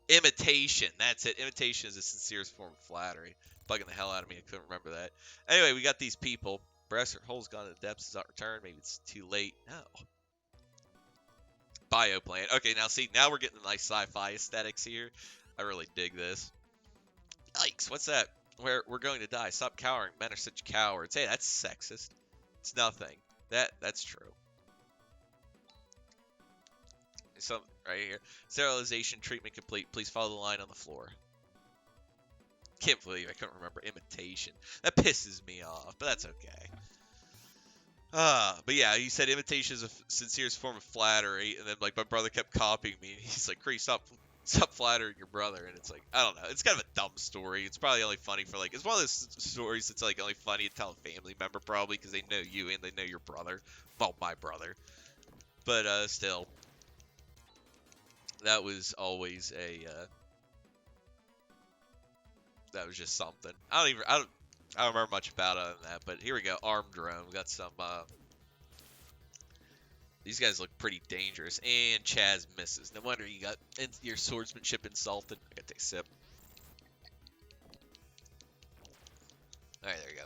Imitation. That's it. Imitation is the sincerest form of flattery. Bugging the hell out of me. I couldn't remember that. Anyway, we got these people. Breast hole's gone to the depths. Does not return. Maybe it's too late. No. Bioplant. Okay, now see, now we're getting the nice sci-fi aesthetics here. I really dig this. Yikes, what's that? We're going to die. Stop cowering. Men are such cowards. Hey, that's sexist. It's nothing. That's true. Some right here. Sterilization treatment complete. Please follow the line on the floor. Can't believe I couldn't remember imitation. That pisses me off, but that's okay. But yeah, you said imitation is a sincerest form of flattery, and then like my brother kept copying me, and he's like, "Cree, stop flattering your brother," and it's like, I don't know, it's kind of a dumb story. It's probably only funny for like, it's one of those stories that's like only funny to tell a family member probably because they know you and they know your brother. Well, my brother, but still, that was always that was just something. I don't remember much about it other than that, but here we go. Armed drone. We got some, these guys look pretty dangerous. And Chaz misses. No wonder you got your swordsmanship insulted. I gotta take a sip. Alright, there you go.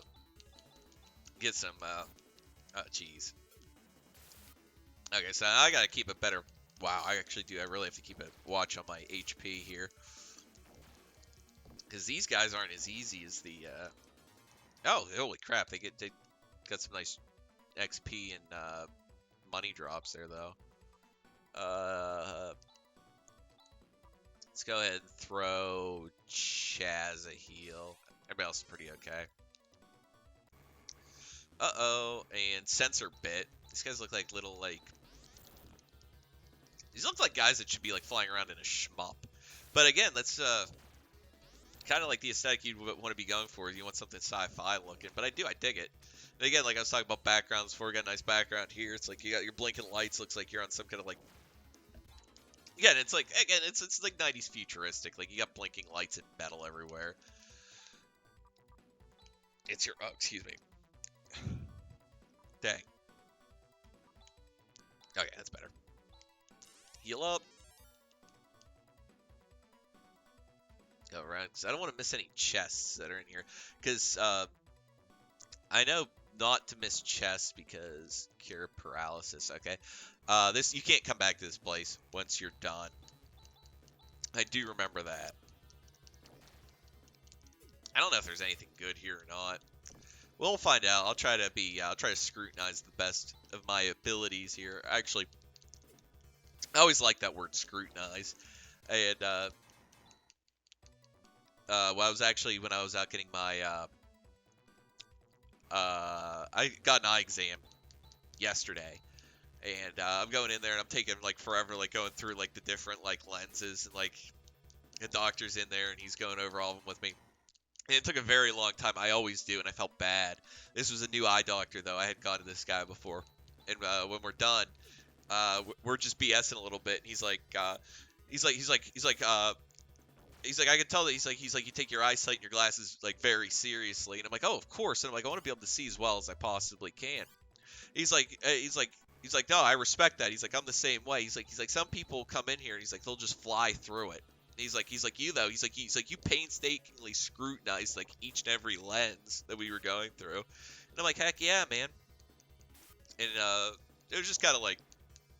Get some, oh, jeez. Okay, so I gotta keep a better, wow, I actually do. I really have to keep a watch on my HP here. Because these guys aren't as easy as the, oh, holy crap, they got some nice XP and, money drops there, though. Let's go ahead and throw Chaz a heal. Everybody else is pretty okay. Uh-oh, and sensor bit. These guys look like little, like... These look like guys that should be, like, flying around in a shmup. But again, that's, kind of like the aesthetic you'd want to be going for. You want something sci-fi looking. But I dig it. And again, like I was talking about backgrounds before, we got a nice background here. It's like you got your blinking lights. Looks like you're on some kind of, like... Again, it's like, it's like 90s futuristic. Like, you got blinking lights and metal everywhere. It's your... Oh, excuse me. Dang. Okay, that's better. Heal up. Go around, because I don't want to miss any chests that are in here. Because, I know not to miss chests because cure paralysis, okay? This, you can't come back to this place once you're done. I do remember that. I don't know if there's anything good here or not. We'll find out. I'll try to scrutinize the best of my abilities here. Actually, I always like that word, scrutinize. And, well, when I was out getting my, I got an eye exam yesterday. And, I'm going in there and I'm taking, like, forever, like, going through, like, the different, like, lenses. And, like, the doctor's in there and he's going over all of them with me. And it took a very long time. I always do, and I felt bad. This was a new eye doctor, though. I had gone to this guy before. And, when we're done, we're just BSing a little bit. And he's like, I can tell that he's like, you take your eyesight and your glasses, like, very seriously. And I'm like, oh, of course. And I'm like, I want to be able to see as well as I possibly can. He's like, no, I respect that. He's like, I'm the same way. He's like, some people come in here and he's like, they'll just fly through it. He's like, you though. He's like, you painstakingly scrutinized like each and every lens that we were going through. And I'm like, heck yeah, man. And it was just kind of like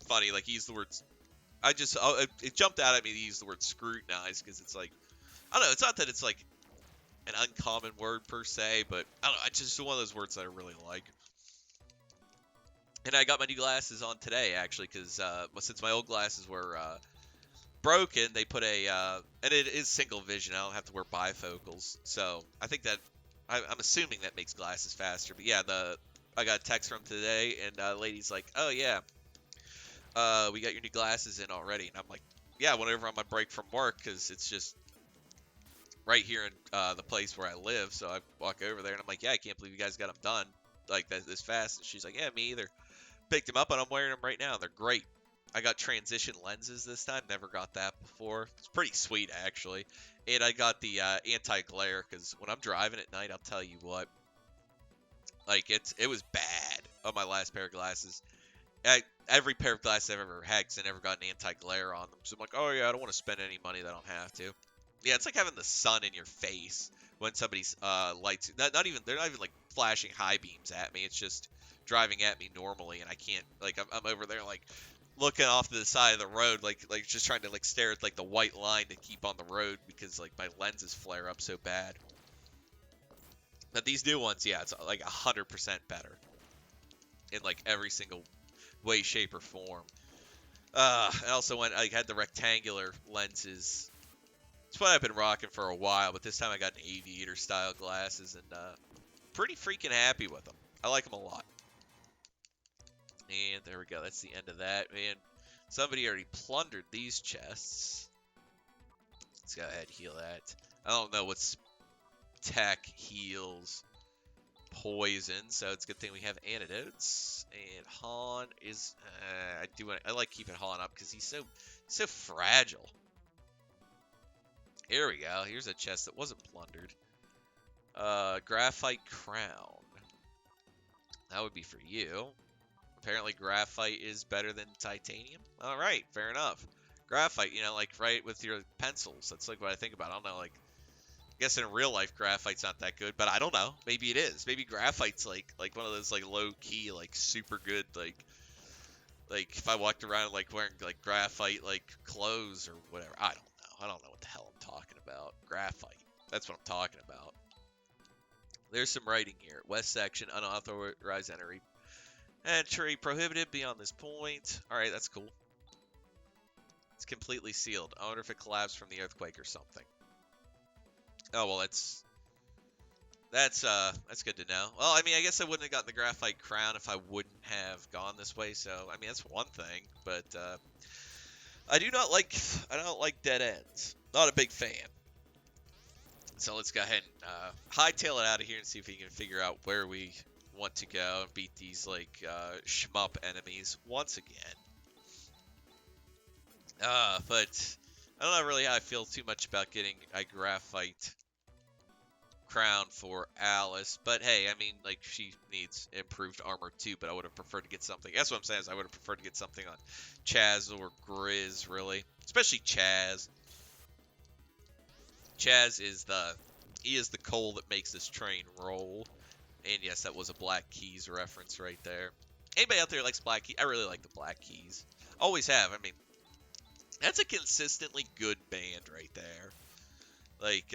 funny. Like he used the words. It jumped out at me to use the word scrutinize because it's like, I don't know. It's not that it's like an uncommon word per se, but I don't know. It's just one of those words that I really like. And I got my new glasses on today, actually, because since my old glasses were broken, they put and it is single vision. I don't have to wear bifocals, so I think that I'm assuming that makes glasses faster. But yeah, I got a text from today, and the lady's like, "Oh yeah, we got your new glasses in already," and I'm like, "Yeah, whenever I'm on break from work, because it's just right here in the place where I live." So I walk over there, and I'm like, "Yeah, I can't believe you guys got them done like this fast." And she's like, "Yeah, me either." Picked them up and I'm wearing them right now. They're great. I got transition lenses this time. Never got that before. It's pretty sweet actually. And I got the anti-glare because when I'm driving at night, I'll tell you what, like it was bad on my last pair of glasses. Every pair of glasses I've ever had, because I never got an anti-glare on them. So I'm like, oh yeah, I don't want to spend any money that I don't have to. Yeah, it's like having the sun in your face when somebody's lights. Not even, they're not even like flashing high beams at me. It's just driving at me normally, and I can't, like, I'm over there like looking off to the side of the road, like just trying to like stare at like the white line to keep on the road because like my lenses flare up so bad. But these new ones, yeah, it's like 100% better in like every single way, shape, or form. I also had the rectangular lenses. It's what I've been rocking for a while, but this time I got an aviator style glasses, and pretty freaking happy with them. I like them a lot. And there we go. That's the end of that. Man, somebody already plundered these chests. Let's go ahead and heal that. I don't know what's tech heals poison, so it's a good thing we have antidotes. And Han is, I like keeping Han up because he's so fragile. Here we go. Here's a chest that wasn't plundered. Graphite crown. That would be for you. Apparently graphite is better than titanium. All right, fair enough. Graphite, like right with your pencils. That's like what I think about. I don't know, like, I guess in real life graphite's not that good, but I don't know. Maybe it is. Maybe graphite's like one of those like low key, like super good, like if I walked around like wearing like graphite like clothes or whatever. I don't know. I don't know what the hell I'm talking about. Graphite. That's what I'm talking about. There's some writing here. West section, unauthorized entry prohibited beyond this point. Alright, that's cool. It's completely sealed. I wonder if it collapsed from the earthquake or something. Oh, well, it's... That's good to know. Well, I mean, I guess I wouldn't have gotten the graphite crown if I wouldn't have gone this way. So, I mean, that's one thing. But I do not like I don't like dead ends. Not a big fan. So let's go ahead and hightail it out of here and see if we can figure out where we want to go and beat these like shmup enemies once again. But I don't know really how I feel too much about getting a graphite crown for Alice. But hey, I mean, like, she needs improved armor too, but I would have preferred to get something. That's what I'm saying, is I would have preferred to get something on Chaz or Grizz, really. Especially Chaz. Chaz is the coal that makes this train roll. And yes, that was a Black Keys reference right there. Anybody out there likes Black Keys? I really like the Black Keys. Always have. I mean, that's a consistently good band right there. Like,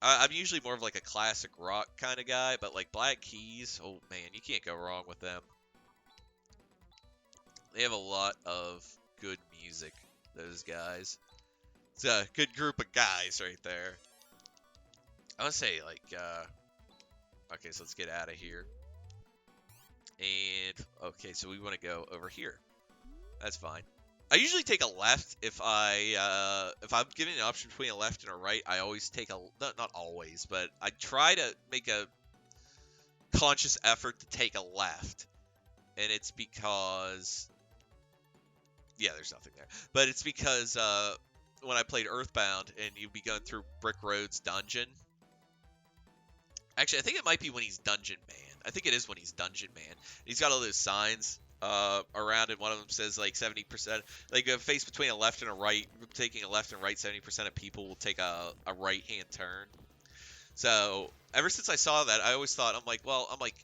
I'm usually more of like a classic rock kind of guy, but like Black Keys, oh man, you can't go wrong with them. They have a lot of good music, those guys. It's a good group of guys right there. I would say like, okay, so let's get out of here. And, okay, so we want to go over here. That's fine. I usually take a left if I'm given an option between a left and a right. I always take not always, but I try to make a conscious effort to take a left, and it's because there's nothing there, but it's because when I played Earthbound and you'd be going through Brick Road's dungeon. Actually, I think it might be when he's Dungeon Man. I think it is when he's Dungeon Man. He's got all those signs around, and one of them says like 70%, like a face between a left and a right. Taking a left and right, 70% of people will take a right-hand turn. So ever since I saw that, I always thought, I'm like,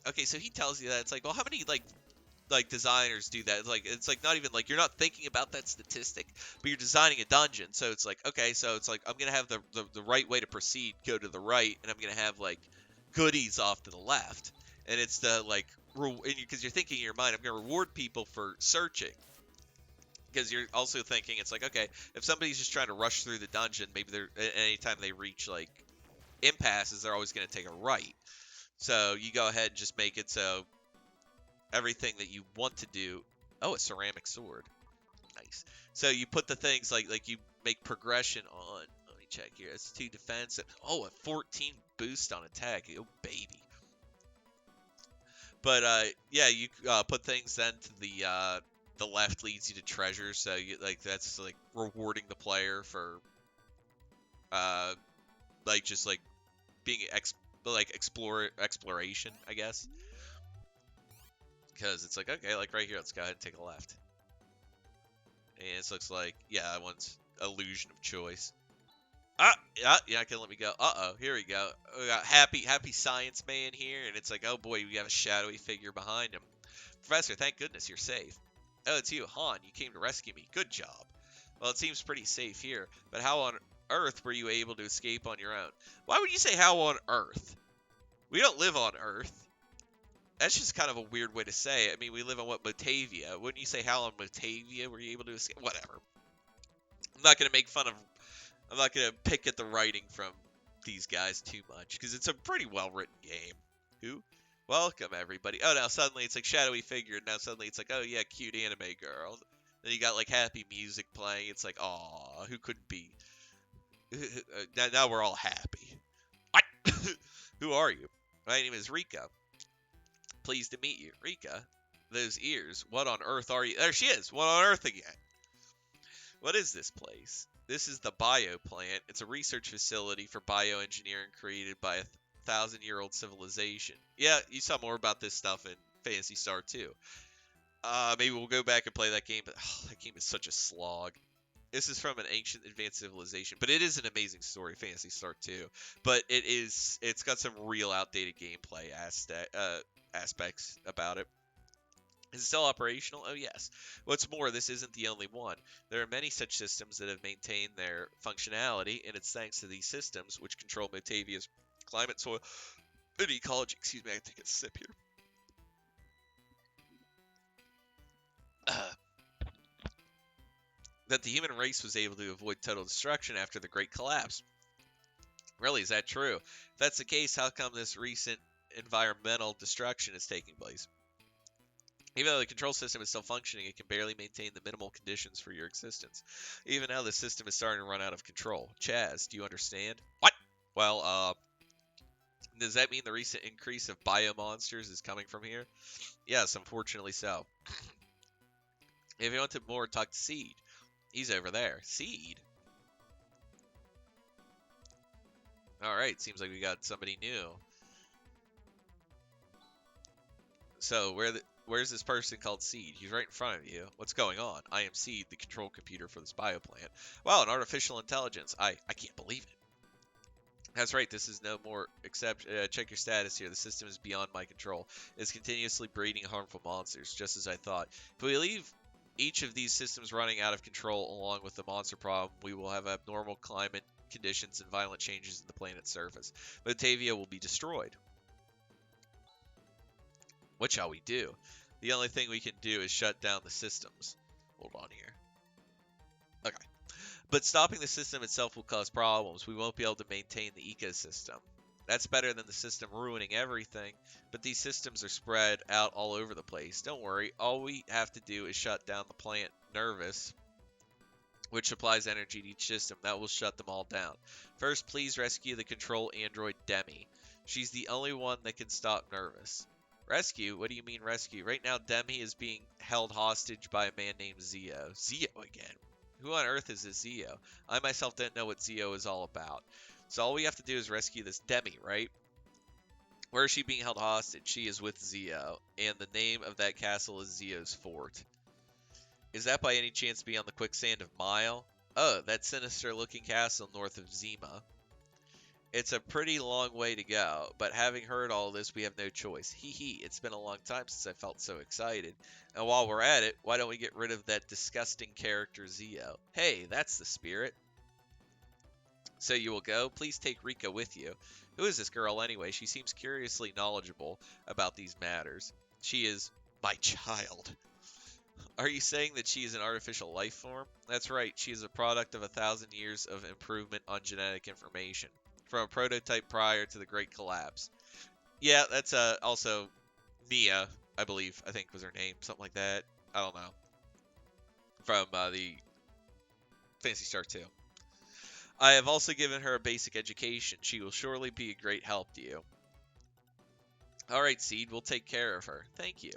okay, so he tells you that. It's like, well, how many like designers do that? It's like not even like you're not thinking about that statistic, but you're designing a dungeon. So it's like, okay, so it's like I'm gonna have the right way to proceed go to the right, and I'm gonna have like goodies off to the left, and it's the like because you're thinking in your mind, I'm gonna reward people for searching. Because you're also thinking, it's like, okay, if somebody's just trying to rush through the dungeon, maybe they're anytime they reach like impasses, they're always going to take a right. So you go ahead and just make it so everything that you want to do. Oh, a ceramic sword. Nice. So you put the things like you make progression on. Let me check here. It's 2 defense. Oh, a 14 boost on attack. Oh, baby. But yeah, you put things then to the left leads you to treasure. So you that's like rewarding the player for like just like being exploration, I guess. Because it's like, okay, like right here, let's go ahead and take a left. And it looks like, yeah, that one's illusion of choice. Yeah, can let me go. Uh-oh, here we go. We got happy science man here, and it's like, oh boy, we have a shadowy figure behind him. Professor, thank goodness you're safe. Oh, it's you, Han. You came to rescue me. Good job. Well, it seems pretty safe here, but how on Earth were you able to escape on your own? Why would you say how on Earth? We don't live on Earth. That's just kind of a weird way to say it. I mean, we live on Motavia. Wouldn't you say how on Motavia were you able to escape? Whatever. I'm not going to pick at the writing from these guys too much, because it's a pretty well-written game. Who? Welcome, everybody. Oh, now suddenly it's like shadowy figure, and now suddenly it's like, oh yeah, cute anime girl. Then you got like happy music playing. It's like, aw, who couldn't be? Now we're all happy. What? Who are you? My name is Rika. Pleased to meet you. Rika, those ears. What on earth are you? There she is. What on earth again? What is this place? This is the bio plant. It's a research facility for bioengineering created by a 1,000-year-old civilization. Yeah, you saw more about this stuff in Phantasy Star 2. Maybe we'll go back and play that game, but that game is such a slog. This is from an ancient advanced civilization, but it is an amazing story, Phantasy Star 2. But it's got some real outdated gameplay aspects about it. Is it still operational? Oh, yes. What's more, this isn't the only one. There are many such systems that have maintained their functionality, and it's thanks to these systems, which control Motavia's climate, soil, and ecology. Excuse me, I take a sip here. That the human race was able to avoid total destruction after the Great Collapse. Really, is that true? If that's the case, how come this recent environmental destruction is taking place? Even though the control system is still functioning, it can barely maintain the minimal conditions for your existence. Even now, the system is starting to run out of control. Chaz, do you understand? What? Well, does that mean the recent increase of biomonsters is coming from here? Yes, unfortunately so. If you want to more, talk to Seed. He's over there. Seed? Alright, seems like we got somebody new. So, where's this person called Seed? He's right in front of you. What's going on? I am Seed, the control computer for this bioplant. Wow, an artificial intelligence. I can't believe it. That's right, this is no more except check your status here. The system is beyond my control. It's continuously breeding harmful monsters, just as I thought. If we leave each of these systems running out of control along with the monster problem, we will have abnormal climate conditions and violent changes in the planet's surface. Batavia will be destroyed. What shall we do? The only thing we can do is shut down the systems. Hold on here. Okay. But stopping the system itself will cause problems. We won't be able to maintain the ecosystem. That's better than the system ruining everything, but these systems are spread out all over the place. Don't worry, all we have to do is shut down the plant Nervous, which supplies energy to each system. That will shut them all down. First, please rescue the control android Demi. She's the only one that can stop Nervous. Rescue? What do you mean rescue? Right now, Demi is being held hostage by a man named Zio. Zio again? Who on earth is this Zio? I myself don't know what Zio is all about. So all we have to do is rescue this Demi, right? Where is she being held hostage? She is with Zio, and the name of that castle is Zio's Fort. Is that by any chance beyond the quicksand of Mile? Oh, that sinister-looking castle north of Zima. It's a pretty long way to go, but having heard all this, we have no choice. Hee hee, it's been a long time since I felt so excited. And while we're at it, why don't we get rid of that disgusting character Zio? Hey, that's the spirit. So you will go? Please take Rika with you. Who is this girl anyway? She seems curiously knowledgeable about these matters. She is my child. Are you saying that she is an artificial life form? That's right, she is a product of 1,000 years of improvement on genetic information, from a prototype prior to the Great Collapse. Yeah, that's also Mia, I believe, I think was her name, something like that. I don't know. From the Phantasy Star 2. I have also given her a basic education. She will surely be a great help to you. Alright, Seed, we'll take care of her. Thank you.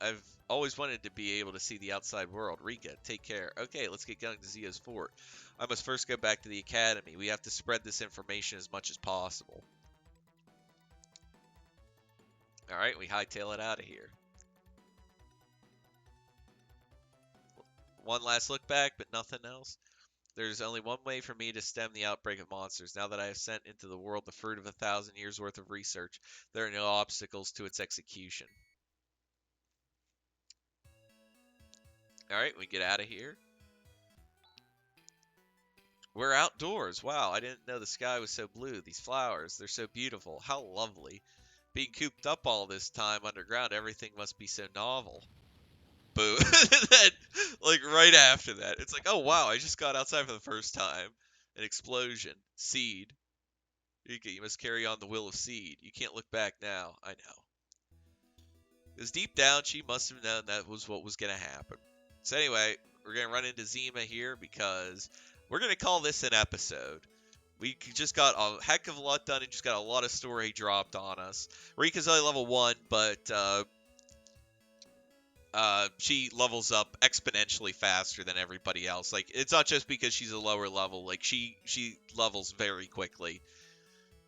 I've always wanted to be able to see the outside world. Rika, take care. Okay, let's get going to Zio's Fort. I must first go back to the academy. We have to spread this information as much as possible. Alright, we hightail it out of here. One last look back, but nothing else. There's only one way for me to stem the outbreak of monsters. Now that I have sent into the world the fruit of 1,000 years worth of research, there are no obstacles to its execution. Alright, we get out of here. We're outdoors. Wow, I didn't know the sky was so blue. These flowers, they're so beautiful. How lovely. Being cooped up all this time underground, everything must be so novel. Boo. Then, like, right after that, it's like, oh wow, I just got outside for the first time. An explosion. Seed. Rika, you must carry on the will of Seed. You can't look back now. I know. Because deep down, she must have known that was what was going to happen. So anyway, we're going to run into Zima here because we're going to call this an episode. We just got a heck of a lot done and just got a lot of story dropped on us. Rika's only level 1, but she levels up exponentially faster than everybody else. Like, it's not just because she's a lower level. Like, she levels very quickly,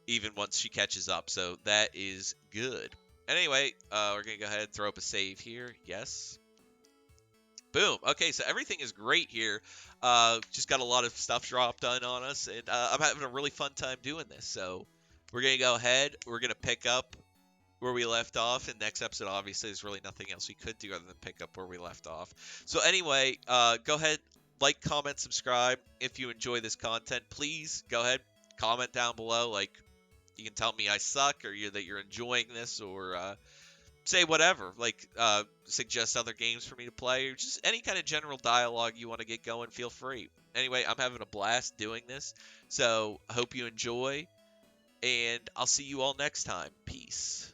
even once she catches up. So that is good. Anyway, we're going to go ahead and throw up a save here. Yes. Boom. Okay, so everything is great here. Just got a lot of stuff dropped on us, and I'm having a really fun time doing this. So we're going to go ahead. We're going to pick up where we left off. And next episode, obviously, there's really nothing else we could do other than pick up where we left off. So anyway, go ahead, like, comment, subscribe. If you enjoy this content, please go ahead, comment down below. Like, you can tell me I suck, or that you're enjoying this, or say whatever. Like, suggest other games for me to play, or just any kind of general dialogue you want to get going, feel free. Anyway, I'm having a blast doing this, so I hope you enjoy. and I'll see you all next time. Peace.